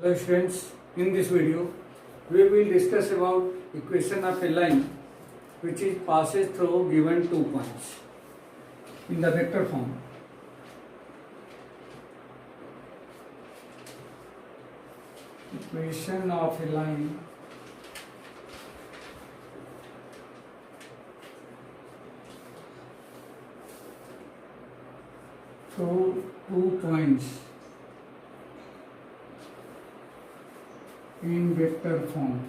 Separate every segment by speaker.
Speaker 1: Hello students, in this video we will discuss about equation of a line which is passes through given 2 points in the vector form. Equation of a line through 2 points in vector form.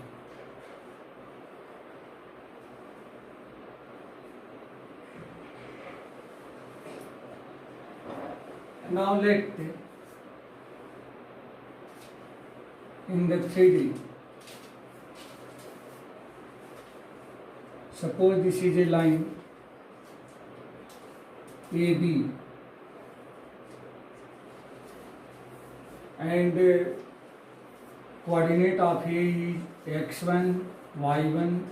Speaker 1: Now let in the 3D, suppose this is a line AB and coordinate of A is x1, y1,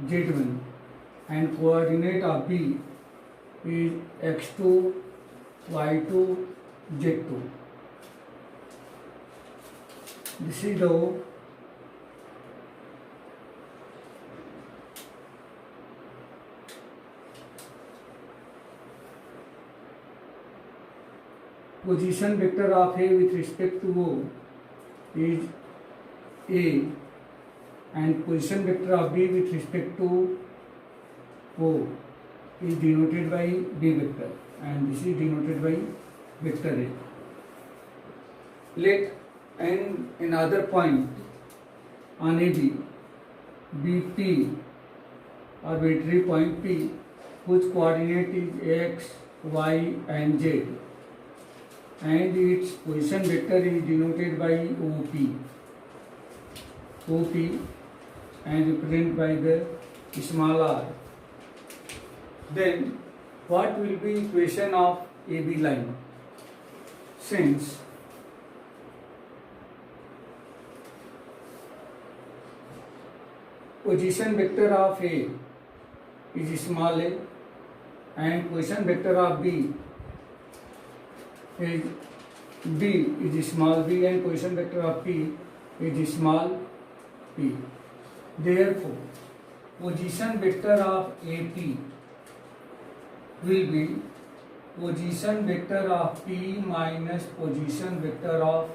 Speaker 1: z1 and coordinate of B is x2, y2, z2. This is the position vector of A with respect to O is A and position vector of B with respect to O is denoted by B vector and this is denoted by vector A. Let another point on AB be P, arbitrary point P, whose coordinate is x, y and z and its position vector is denoted by OP and represented by the small r. Then what will be equation of AB line? Since position vector of A is small a and position vector of B is small b and position vector of P is small p. Therefore, position vector of AP will be position vector of P minus position vector of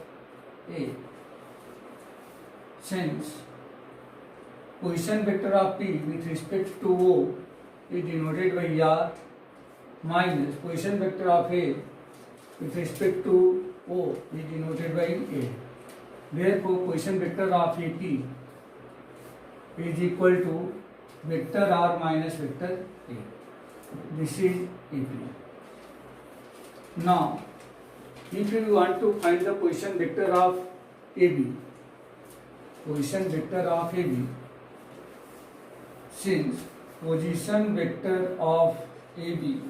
Speaker 1: A. Since position vector of P with respect to O is denoted by R minus position vector of A with respect to O is denoted by A. Therefore, position vector of AP is equal to vector R minus vector A. This is AP. Now, if you want to find the position vector of AB, since position vector of AB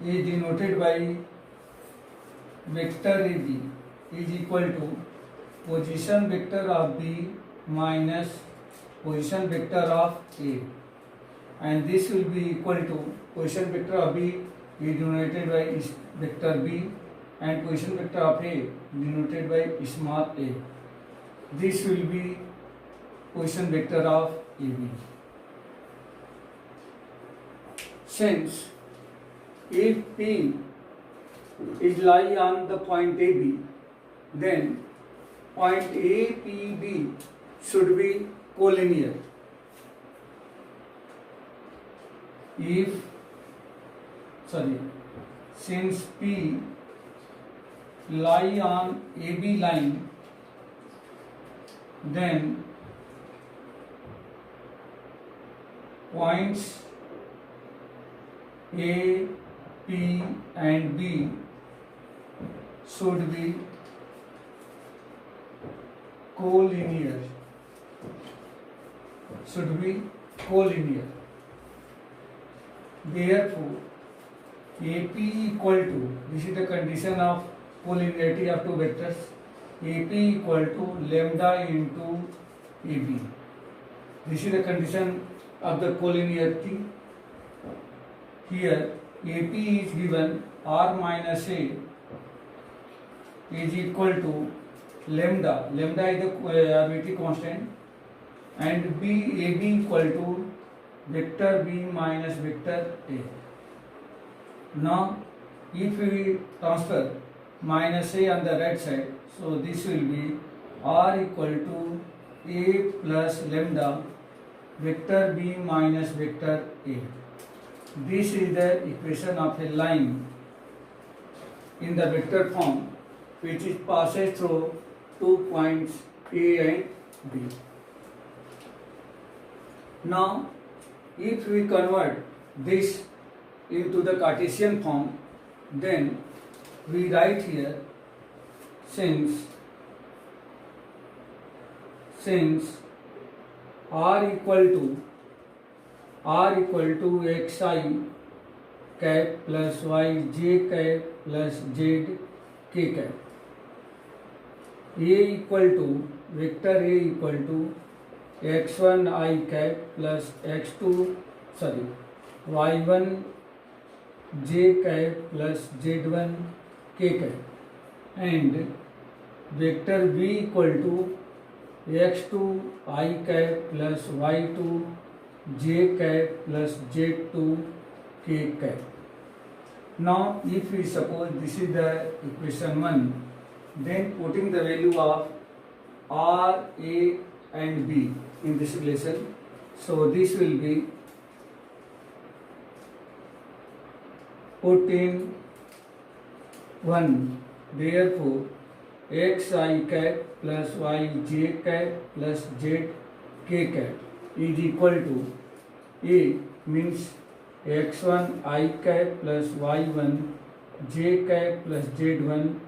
Speaker 1: is denoted by vector AB is equal to position vector of B minus position vector of A, and this will be equal to position vector of B is denoted by vector B and position vector of A denoted by small a. This will be position vector of AB. Since if P is lie on the point AB, then point APB should be collinear. Since P lie on AB line, then points A, P and B should be collinear. Therefore, AP equal to, this is the condition of collinearity of two vectors, AP equal to lambda into AB. This is the condition of the collinearity. Here AP is given R minus A is equal to lambda. Lambda is the arbitrary constant, and B AB equal to vector B minus vector A. Now, if we transfer minus A on the right side, so this will be R equal to A plus lambda vector B minus vector A. This is the equation of a line in the vector form which is passes through 2 points A and B. Now, if we convert this into the Cartesian form, then we write here since r equal to xi cap plus yj cap plus z k cap, A equal to vector A equal to x1 I cap plus x2 y1 j cap plus z1 k cap, and vector B equal to x2 I cap plus y2 j cap plus z2 k cap. Now, if we suppose this is the equation 1, then putting the value of R, A and B in this relation, so this will be put in 1. Therefore, xi cap plus yj cap plus z k cap is equal to A means x1 I cap plus y1 j cap plus z1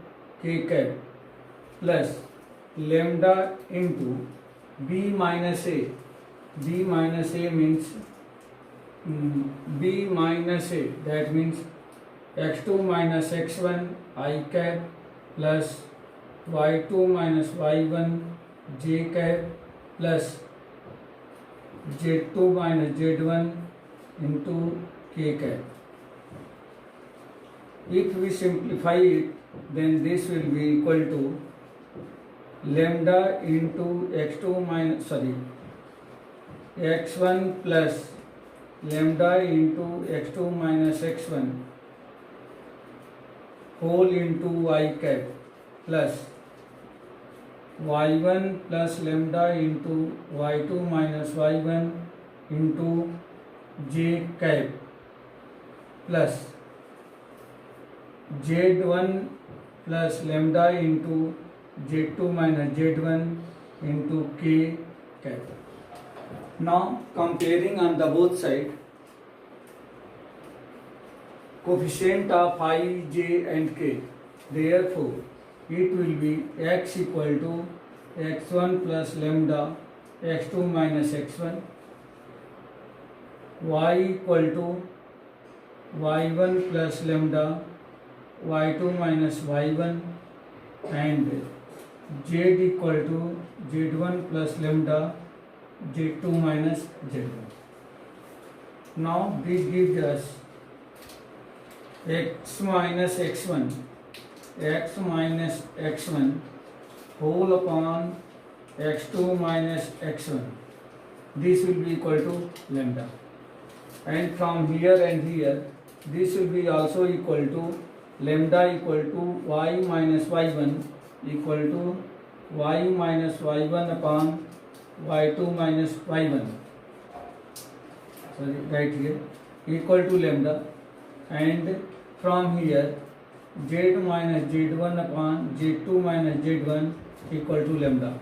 Speaker 1: k cap plus lambda into B minus A. B minus A means B minus A, that means x2 minus x1 I cap plus y2 minus y1 j cap plus z2 minus z1 into k cap. If we simplify it, then this will be equal to lambda into x1 plus lambda into x2 minus x1 whole into I cap plus y1 plus lambda into y2 minus y1 into j cap plus z1 plus lambda into z2 minus z1 into k cap. Now, comparing on the both side, coefficient of I, j and k, therefore it will be x equal to x1 plus lambda x2 minus x1, y equal to y1 plus lambda y2 minus y1, and z equal to z1 plus lambda z2 minus z1. Now this gives us x minus x1 whole upon x2 minus x1. This will be equal to lambda, and from here and here this will be also equal to lambda equal to y minus y1 equal to y minus y1 upon y2 minus y1, right here, equal to lambda, and from here z minus z1 upon z2 minus z1 equal to lambda.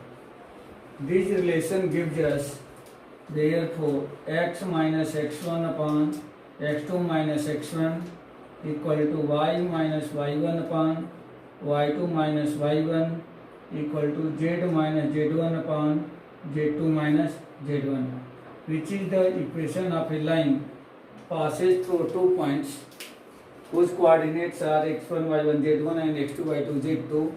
Speaker 1: This relation gives us therefore x minus x1 upon x2 minus x1 equal to y minus y1 upon y2 minus y1 equal to z minus z1 upon z2 minus z1, which is the equation of a line passes through 2 points whose coordinates are x1 y1 z1 and x2 y2 z2.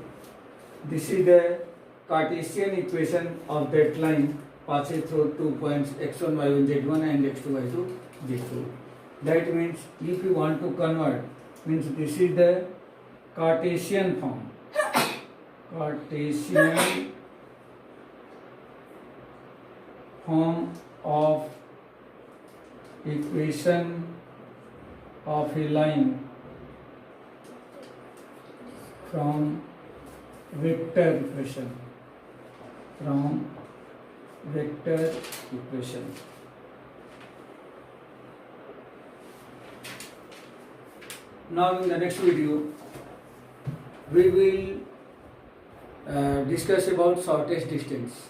Speaker 1: This is the Cartesian equation of that line passes through 2 points x1 y1 z1 and x2 y2 z2. That means if you want to convert, means this is the Cartesian form. Cartesian form of equation of a line from vector equation. Now in the next video we will discuss about shortest distance.